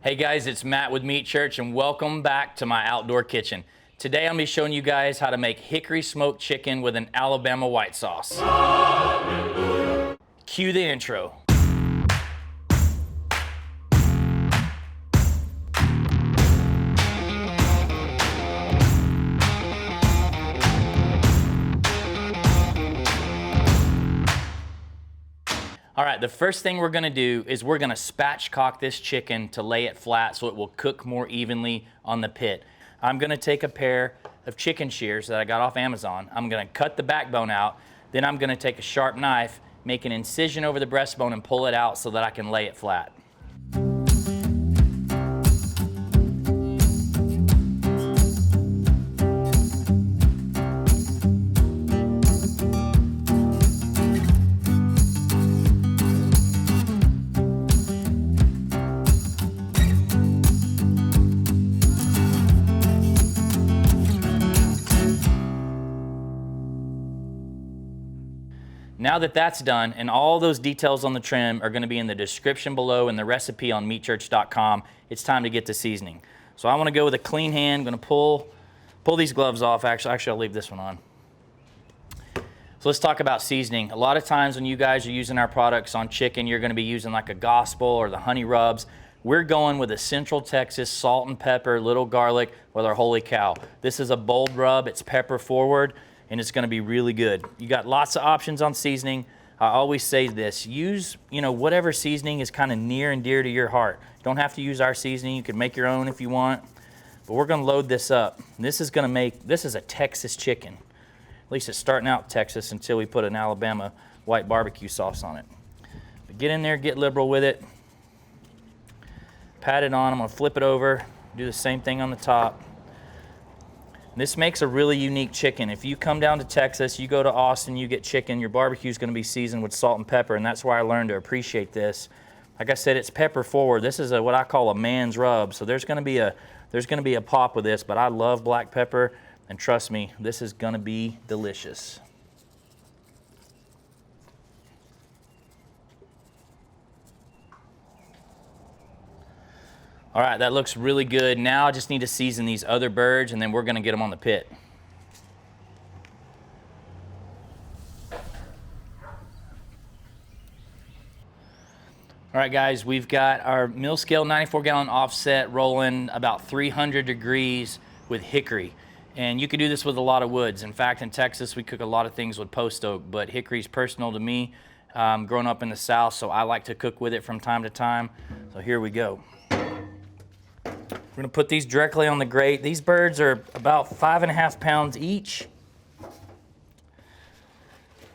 Hey guys, it's Matt with Meat Church and welcome back to my outdoor kitchen. Today I'm going to be showing you guys how to make hickory smoked chicken with an Alabama white sauce. Hallelujah. Cue the intro. All right, the first thing we're gonna do is we're gonna spatchcock this chicken to lay it flat so it will cook more evenly on the pit. I'm gonna take a pair of chicken shears that I got off Amazon. I'm gonna cut the backbone out. Then I'm gonna take a sharp knife, make an incision over the breastbone and pull it out so that I can lay it flat. Now that that's done, and all those details on the trim are going to be in the description below and the recipe on meatchurch.com, it's time to get to seasoning. So I want to go with a clean hand. I'm going to pull these gloves off. Actually, I'll leave this one on. So let's talk about seasoning. A lot of times when you guys are using our products on chicken, you're going to be using like a Gospel or the honey rubs. We're going with a Central Texas salt and pepper, little garlic with our Holy Cow. This is a bold rub. It's pepper forward, and it's gonna be really good. You got lots of options on seasoning. I always say this, use whatever seasoning is kind of near and dear to your heart. You don't have to use our seasoning. You can make your own if you want, but we're gonna load this up. This is a Texas chicken. At least it's starting out Texas until we put an Alabama white barbecue sauce on it. But get in there, get liberal with it. Pat it on, I'm gonna flip it over, do the same thing on the top. This makes a really unique chicken. If you come down to Texas, you go to Austin, you get chicken, your barbecue is going to be seasoned with salt and pepper, and that's where I learned to appreciate this. Like I said, it's pepper forward. This is what I call a man's rub. So there's going to be a pop with this, but I love black pepper, and trust me, this is going to be delicious. All right, that looks really good. Now I just need to season these other birds, and then we're gonna get them on the pit. All right, guys, we've got our mill scale 94-gallon offset rolling about 300 degrees with hickory. And you can do this with a lot of woods. In fact, in Texas, we cook a lot of things with post oak, but hickory's personal to me, growing up in the South, so I like to cook with it from time to time. So here we go. We're gonna put these directly on the grate. These birds are about 5.5 pounds each.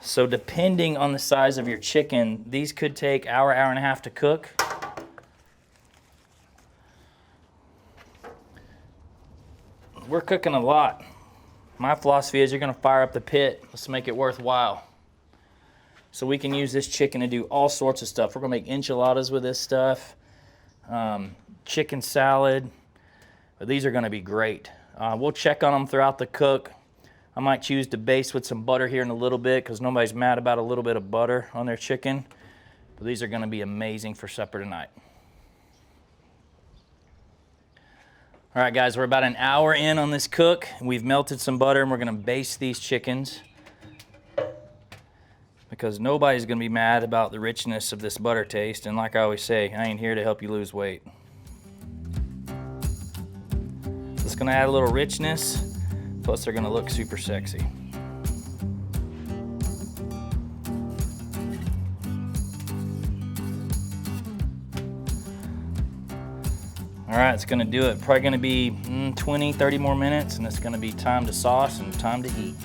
So depending on the size of your chicken, these could take hour and a half to cook. We're cooking a lot. My philosophy is you're gonna fire up the pit. Let's make it worthwhile. So we can use this chicken to do all sorts of stuff. We're gonna make enchiladas with this stuff, chicken salad. But these are going to be great. We'll check on them throughout the cook. I might choose to baste with some butter here in a little bit because nobody's mad about a little bit of butter on their chicken. But these are going to be amazing for supper tonight. All right, guys, we're about an hour in on this cook. We've melted some butter and we're going to baste these chickens because nobody's going to be mad about the richness of this butter taste. And like I always say, I ain't here to help you lose weight. It's gonna add a little richness, plus they're gonna look super sexy. All right, it's gonna do it. Probably gonna be 20, 30 more minutes, and it's gonna be time to sauce and time to eat.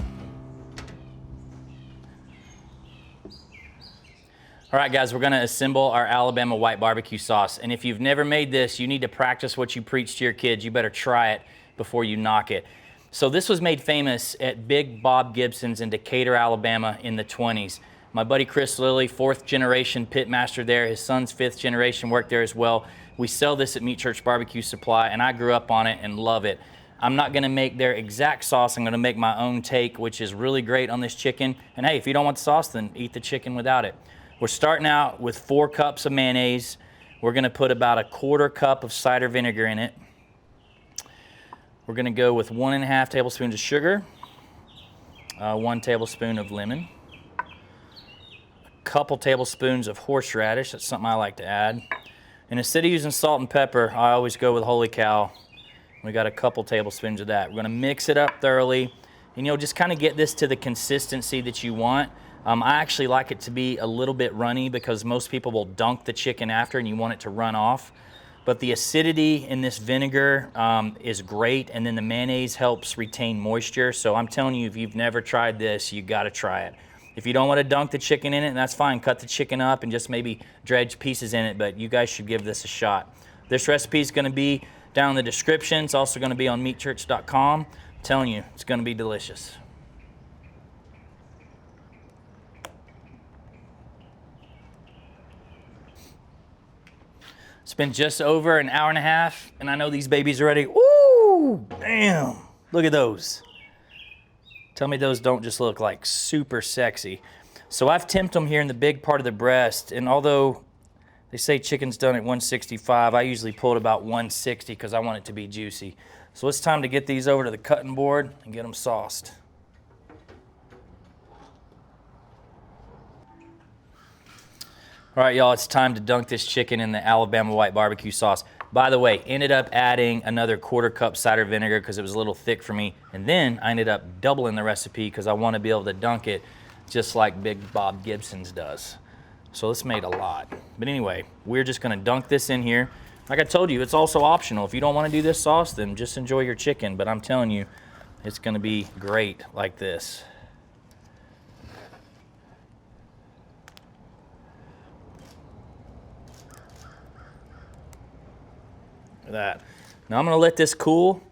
All right, guys, we're gonna assemble our Alabama white barbecue sauce. And if you've never made this, you need to practice what you preach to your kids. You better try it before you knock it. So this was made famous at Big Bob Gibson's in Decatur, Alabama in the 20s. My buddy Chris Lilly, 4th generation pit master there. His son's 5th generation worked there as well. We sell this at Meat Church Barbecue Supply, and I grew up on it and love it. I'm not gonna make their exact sauce. I'm gonna make my own take, which is really great on this chicken. And hey, if you don't want the sauce, then eat the chicken without it. We're starting out with 4 cups of mayonnaise. We're gonna put about a 1/4 cup of cider vinegar in it. We're gonna go with 1½ tablespoons of sugar, 1 tablespoon of lemon, a couple tablespoons of horseradish. That's something I like to add. And instead of using salt and pepper, I always go with holy cow. We got a couple tablespoons of that. We're gonna mix it up thoroughly, and just kind of get this to the consistency that you want. I actually like it to be a little bit runny because most people will dunk the chicken after and you want it to run off. But the acidity in this vinegar is great, and then the mayonnaise helps retain moisture. So I'm telling you, if you've never tried this, you gotta try it. If you don't want to dunk the chicken in it, that's fine. Cut the chicken up and just maybe dredge pieces in it, but you guys should give this a shot. This recipe is gonna be down in the description. It's also gonna be on meatchurch.com. I'm telling you, it's gonna be delicious. It's been just over an hour and a half, and I know these babies are ready. Ooh, damn, look at those. Tell me those don't just look like super sexy. So I've temped them here in the big part of the breast, and although they say chicken's done at 165, I usually pull it about 160 because I want it to be juicy. So it's time to get these over to the cutting board and get them sauced. All right, y'all, it's time to dunk this chicken in the Alabama white barbecue sauce. By the way, ended up adding another 1/4 cup cider vinegar because it was a little thick for me. And then I ended up doubling the recipe because I want to be able to dunk it just like Big Bob Gibson's does. So this made a lot. But anyway, we're just gonna dunk this in here. Like I told you, it's also optional. If you don't want to do this sauce, then just enjoy your chicken. But I'm telling you, it's gonna be great like this. That. Now I'm gonna let this cool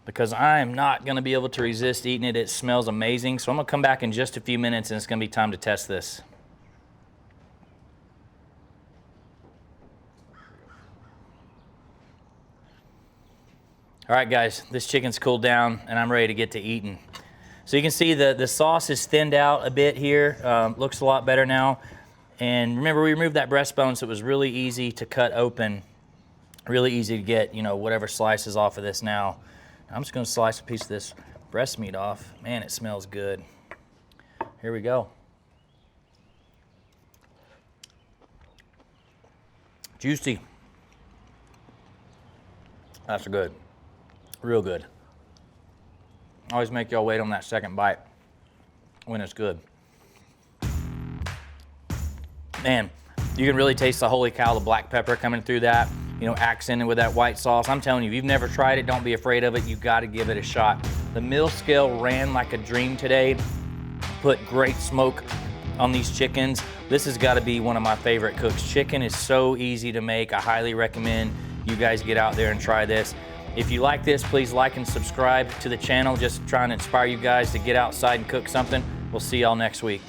because I am not gonna be able to resist eating it. It smells amazing. So I'm gonna come back in just a few minutes and it's gonna be time to test this. All right, guys, this chicken's cooled down and I'm ready to get to eating. So you can see the sauce is thinned out a bit here. Looks a lot better now. And remember, we removed that breastbone, so it was really easy to cut open. Really easy to get, whatever slices off of this now. I'm just gonna slice a piece of this breast meat off. Man, it smells good. Here we go. Juicy. That's good. Real good. Always make y'all wait on that second bite when it's good. Man, you can really taste the holy cow, the black pepper coming through that. Accented with that white sauce. I'm telling you, if you've never tried it, don't be afraid of it. You got to give it a shot. The meal scale ran like a dream today. Put great smoke on these chickens. This has got to be one of my favorite cooks. Chicken is so easy to make. I highly recommend you guys get out there and try this. If you like this, please like and subscribe to the channel. Just trying to inspire you guys to get outside and cook something. We'll see y'all next week.